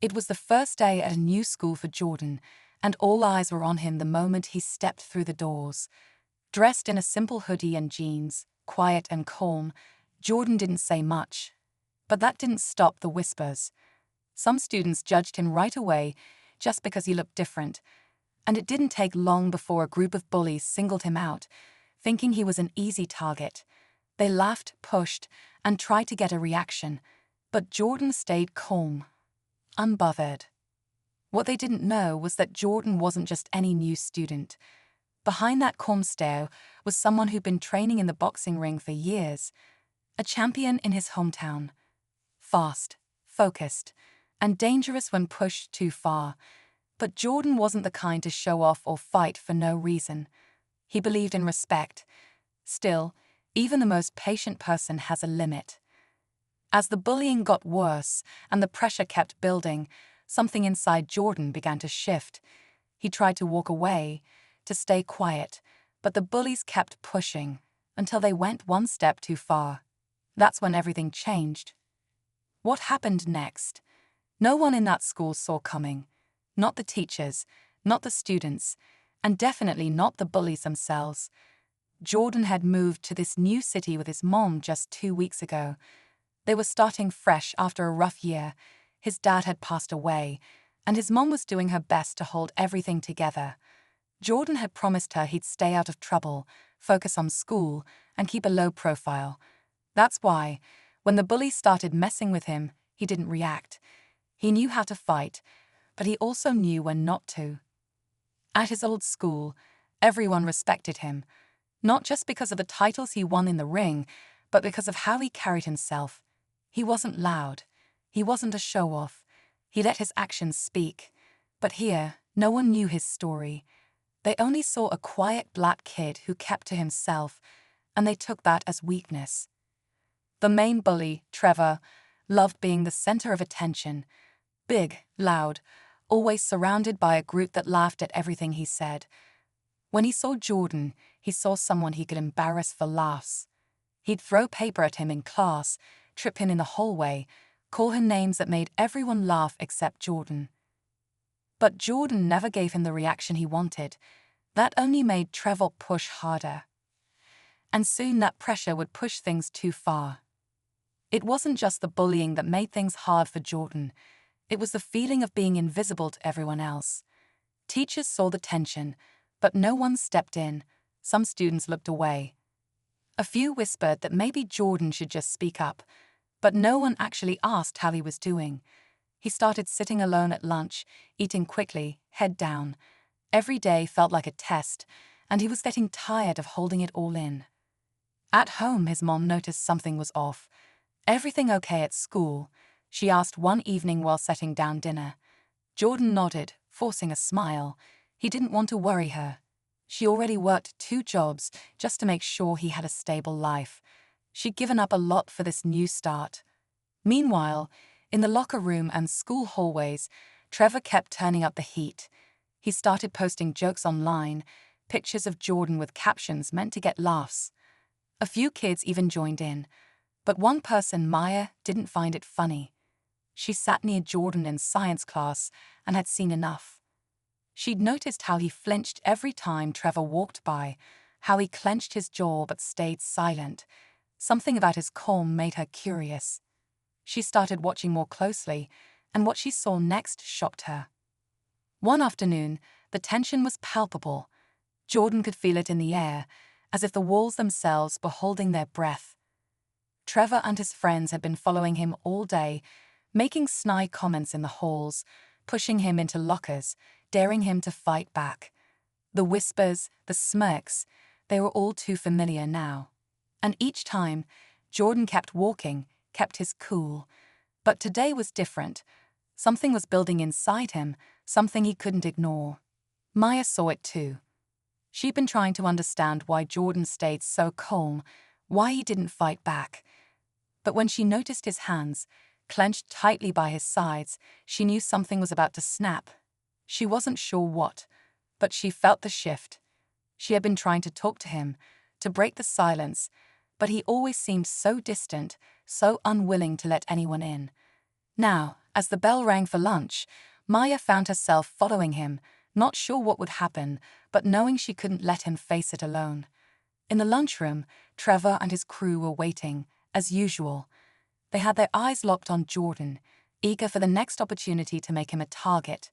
It was the first day at a new school for Jordan, and all eyes were on him the moment he stepped through the doors. Dressed in a simple hoodie and jeans, quiet and calm, Jordan didn't say much. But that didn't stop the whispers. Some students judged him right away just because he looked different, and it didn't take long before a group of bullies singled him out, thinking he was an easy target. They laughed, pushed, and tried to get a reaction, but Jordan stayed calm, unbothered. What they didn't know was that Jordan wasn't just any new student. Behind that calm stare was someone who'd been training in the boxing ring for years, a champion in his hometown. Fast, focused, and dangerous when pushed too far. But Jordan wasn't the kind to show off or fight for no reason. He believed in respect. Still, even the most patient person has a limit. As the bullying got worse and the pressure kept building, something inside Jordan began to shift. He tried to walk away, to stay quiet, but the bullies kept pushing until they went one step too far. That's when everything changed. What happened next? No one in that school saw coming. Not the teachers, not the students, and definitely not the bullies themselves. Jordan had moved to this new city with his mom just 2 weeks ago. They were starting fresh after a rough year. His dad had passed away, and his mom was doing her best to hold everything together. Jordan had promised her he'd stay out of trouble, focus on school, and keep a low profile. That's why, when the bullies started messing with him, he didn't react. He knew how to fight, but he also knew when not to. At his old school, everyone respected him, not just because of the titles he won in the ring, but because of how he carried himself. He wasn't loud. He wasn't a show-off. He let his actions speak. But here, no one knew his story. They only saw a quiet black kid who kept to himself, and they took that as weakness. The main bully, Trevor, loved being the center of attention. Big, loud, always surrounded by a group that laughed at everything he said. When he saw Jordan, he saw someone he could embarrass for laughs. He'd throw paper at him in class, trip him in the hallway, call him names that made everyone laugh except Jordan. But Jordan never gave him the reaction he wanted. That only made Trevor push harder. And soon that pressure would push things too far. It wasn't just the bullying that made things hard for Jordan. It was the feeling of being invisible to everyone else. Teachers saw the tension, but no one stepped in. Some students looked away. A few whispered that maybe Jordan should just speak up, but no one actually asked how he was doing. He started sitting alone at lunch, eating quickly, head down. Every day felt like a test, and he was getting tired of holding it all in. At home, his mom noticed something was off. "Everything okay at school?" she asked one evening while setting down dinner. Jordan nodded, forcing a smile. He didn't want to worry her. She already worked 2 jobs just to make sure he had a stable life. She'd given up a lot for this new start. Meanwhile, in the locker room and school hallways, Trevor kept turning up the heat. He started posting jokes online, pictures of Jordan with captions meant to get laughs. A few kids even joined in, but one person, Maya, didn't find it funny. She sat near Jordan in science class and had seen enough. She'd noticed how he flinched every time Trevor walked by, how he clenched his jaw but stayed silent. Something about his calm made her curious. She started watching more closely, and what she saw next shocked her. One afternoon, the tension was palpable. Jordan could feel it in the air, as if the walls themselves were holding their breath. Trevor and his friends had been following him all day, making snide comments in the halls, pushing him into lockers, daring him to fight back. The whispers, the smirks, they were all too familiar now. And each time, Jordan kept walking, kept his cool. But today was different. Something was building inside him, something he couldn't ignore. Maya saw it too. She'd been trying to understand why Jordan stayed so calm, why he didn't fight back. But when she noticed his hands, clenched tightly by his sides, she knew something was about to snap. She wasn't sure what, but she felt the shift. She had been trying to talk to him, to break the silence, but he always seemed so distant, so unwilling to let anyone in. Now, As the bell rang for lunch, Maya found herself following him, not sure what would happen, but knowing she couldn't let him face it alone. In the lunchroom, Trevor and his crew were waiting, as usual. They had their eyes locked on Jordan, eager for the next opportunity to make him a target.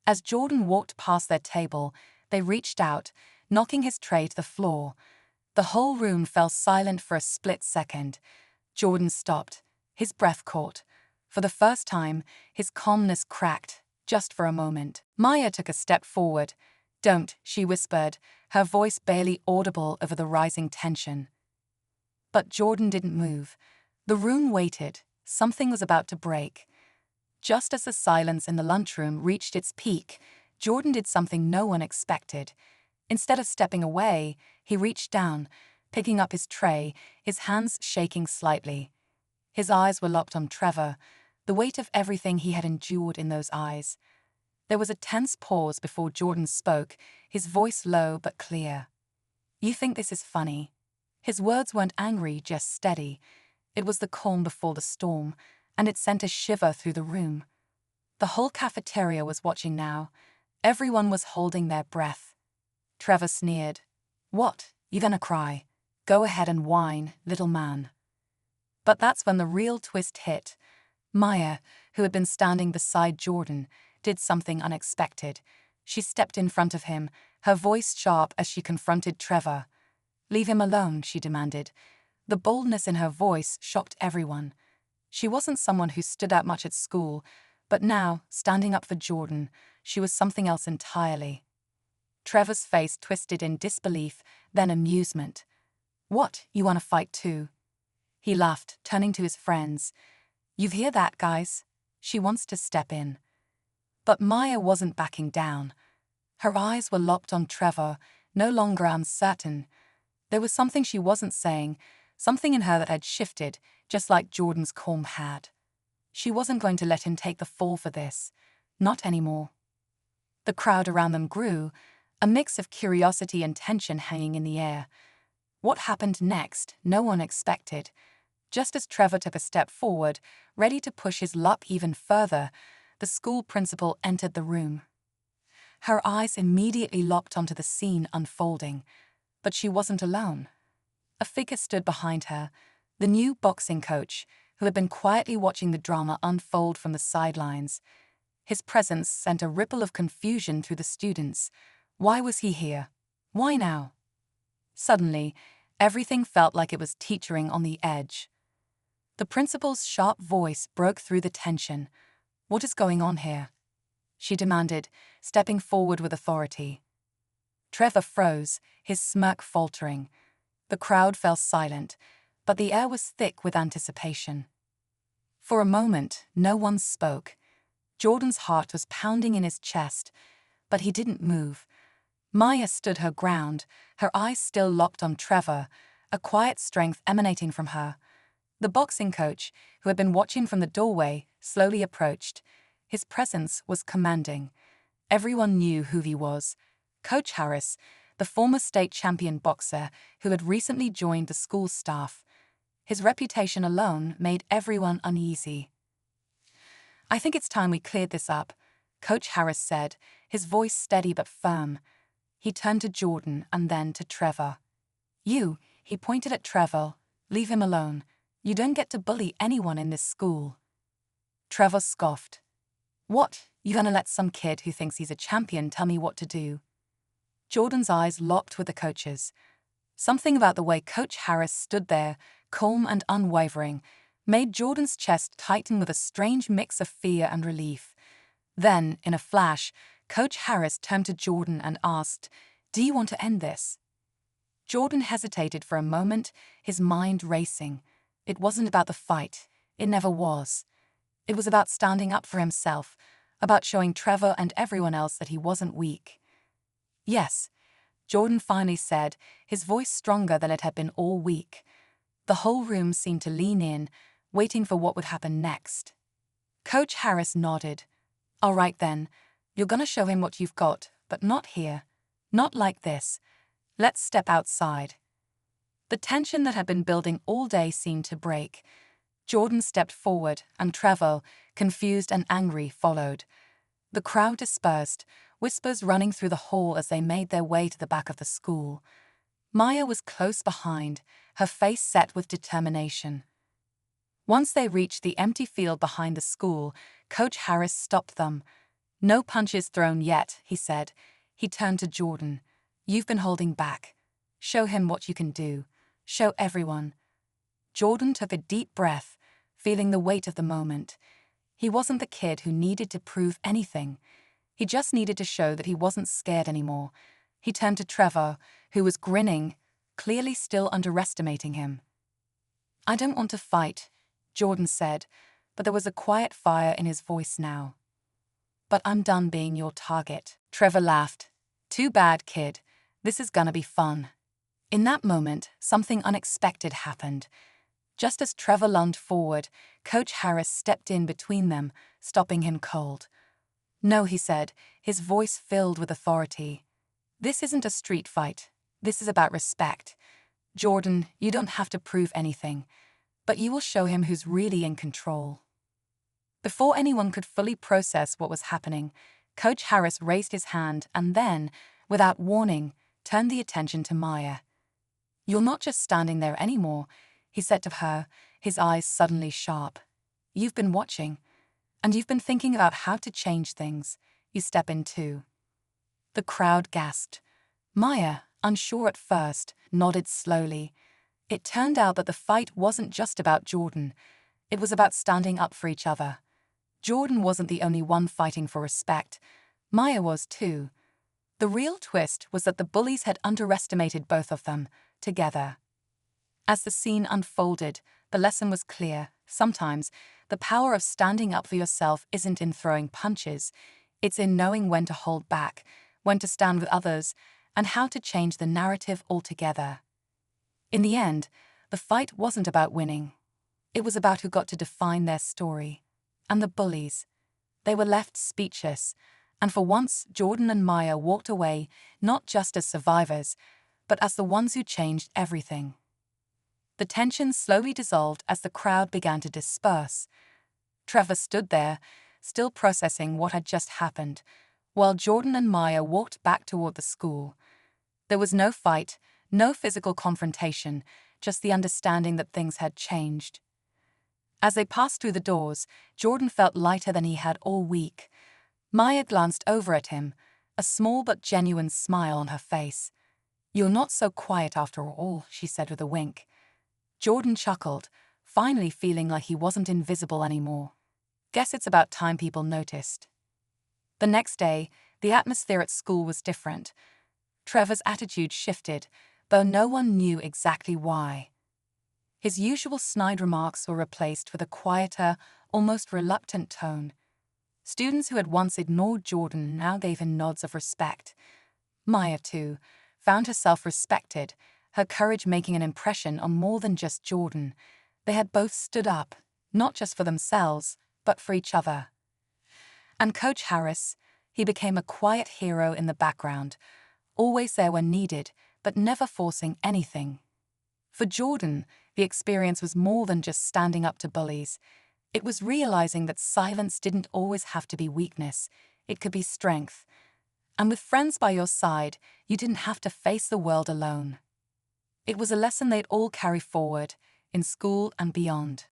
As Jordan walked past their table, they reached out, knocking his tray to the floor. The whole room fell silent for a split second. Jordan stopped, his breath caught. For the first time, his calmness cracked, just for a moment. Maya took a step forward. "Don't," she whispered, her voice barely audible over the rising tension. But Jordan didn't move. The room waited. Something was about to break. Just as the silence in the lunchroom reached its peak, Jordan did something no one expected. Instead of stepping away, he reached down, picking up his tray, his hands shaking slightly. His eyes were locked on Trevor, the weight of everything he had endured in those eyes. There was a tense pause before Jordan spoke, his voice low but clear. "You think this is funny?" His words weren't angry, just steady. It was the calm before the storm, and it sent a shiver through the room. The whole cafeteria was watching now. Everyone was holding their breath. Trevor sneered. "What, you gonna cry? Go ahead and whine, little man." But that's when the real twist hit. Maya, who had been standing beside Jordan, did something unexpected. She stepped in front of him, her voice sharp as she confronted Trevor. "Leave him alone," she demanded. The boldness in her voice shocked everyone. She wasn't someone who stood out much at school, but now, standing up for Jordan, she was something else entirely. Trevor's face twisted in disbelief, then amusement. "What, you want to fight too?" He laughed, turning to his friends. "You hear that, guys? She wants to step in." But Maya wasn't backing down. Her eyes were locked on Trevor, no longer uncertain. There was something she wasn't saying, something in her that had shifted, just like Jordan's calm had. She wasn't going to let him take the fall for this. Not anymore. The crowd around them grew, a mix of curiosity and tension hanging in the air. What happened next, no one expected. Just as Trevor took a step forward, ready to push his luck even further, the school principal entered the room. Her eyes immediately locked onto the scene unfolding. But she wasn't alone. A figure stood behind her, the new boxing coach, who had been quietly watching the drama unfold from the sidelines. His presence sent a ripple of confusion through the students. Why was he here? Why now? Suddenly, everything felt like it was teetering on the edge. The principal's sharp voice broke through the tension. "What is going on here?" she demanded, stepping forward with authority. Trevor froze, his smirk faltering. The crowd fell silent, but the air was thick with anticipation. For a moment, no one spoke. Jordan's heart was pounding in his chest, but he didn't move. Maya stood her ground, her eyes still locked on Trevor, a quiet strength emanating from her. The boxing coach, who had been watching from the doorway, slowly approached. His presence was commanding. Everyone knew who he was. Coach Harris, the former state champion boxer who had recently joined the school staff. His reputation alone made everyone uneasy. "I think it's time we cleared this up," Coach Harris said, his voice steady but firm. He turned to Jordan and then to Trevor. "You," he pointed at Trevor, "leave him alone. You don't get to bully anyone in this school." Trevor scoffed. "What, you gonna let some kid who thinks he's a champion tell me what to do?" Jordan's eyes locked with the coach's. Something about the way Coach Harris stood there, calm and unwavering, made Jordan's chest tighten with a strange mix of fear and relief. Then, in a flash, Coach Harris turned to Jordan and asked, "Do you want to end this?" Jordan hesitated for a moment, his mind racing. It wasn't about the fight. It never was. It was about standing up for himself, about showing Trevor and everyone else that he wasn't weak. "Yes," Jordan finally said, his voice stronger than it had been all week. The whole room seemed to lean in, waiting for what would happen next. Coach Harris nodded. "All right then, you're gonna show him what you've got, but not here. Not like this. Let's step outside." The tension that had been building all day seemed to break. Jordan stepped forward, and Trevor, confused and angry, followed. The crowd dispersed, whispers running through the hall as they made their way to the back of the school. Maya was close behind, her face set with determination. Once they reached the empty field behind the school, Coach Harris stopped them. "No punches thrown yet," he said. He turned to Jordan. "You've been holding back. Show him what you can do. Show everyone." Jordan took a deep breath, feeling the weight of the moment. He wasn't the kid who needed to prove anything. He just needed to show that he wasn't scared anymore. He turned to Trevor, who was grinning, clearly still underestimating him. "I don't want to fight," Jordan said, but there was a quiet fire in his voice now. "But I'm done being your target." Trevor laughed. "Too bad, kid. This is gonna be fun." In that moment, something unexpected happened. Just as Trevor lunged forward, Coach Harris stepped in between them, stopping him cold. "No," he said, his voice filled with authority. "This isn't a street fight. This is about respect. Jordan, you don't have to prove anything, but you will show him who's really in control." Before anyone could fully process what was happening, Coach Harris raised his hand and then, without warning, turned the attention to Maya. "You're not just standing there anymore," he said to her, his eyes suddenly sharp. "You've been watching, and you've been thinking about how to change things. You step in too." The crowd gasped. Maya, unsure at first, nodded slowly. It turned out that the fight wasn't just about Jordan. It was about standing up for each other. Jordan wasn't the only one fighting for respect. Maya was too. The real twist was that the bullies had underestimated both of them, together. As the scene unfolded, the lesson was clear. Sometimes, the power of standing up for yourself isn't in throwing punches. It's in knowing when to hold back, when to stand with others, and how to change the narrative altogether. In the end, the fight wasn't about winning. It was about who got to define their story. And the bullies. They were left speechless, and for once Jordan and Maya walked away not just as survivors, but as the ones who changed everything. The tension slowly dissolved as the crowd began to disperse. Trevor stood there, still processing what had just happened, while Jordan and Maya walked back toward the school. There was no fight, no physical confrontation, just the understanding that things had changed. As they passed through the doors, Jordan felt lighter than he had all week. Maya glanced over at him, a small but genuine smile on her face. "You're not so quiet after all," she said with a wink. Jordan chuckled, finally feeling like he wasn't invisible anymore. "Guess it's about time people noticed." The next day, the atmosphere at school was different. Trevor's attitude shifted, though no one knew exactly why. His usual snide remarks were replaced with a quieter, almost reluctant tone. Students who had once ignored Jordan now gave him nods of respect. Maya, too, found herself respected, her courage making an impression on more than just Jordan. They had both stood up, not just for themselves, but for each other. And Coach Harris, he became a quiet hero in the background, always there when needed, but never forcing anything. For Jordan, the experience was more than just standing up to bullies. It was realizing that silence didn't always have to be weakness, it could be strength. And with friends by your side, you didn't have to face the world alone. It was a lesson they'd all carry forward, in school and beyond.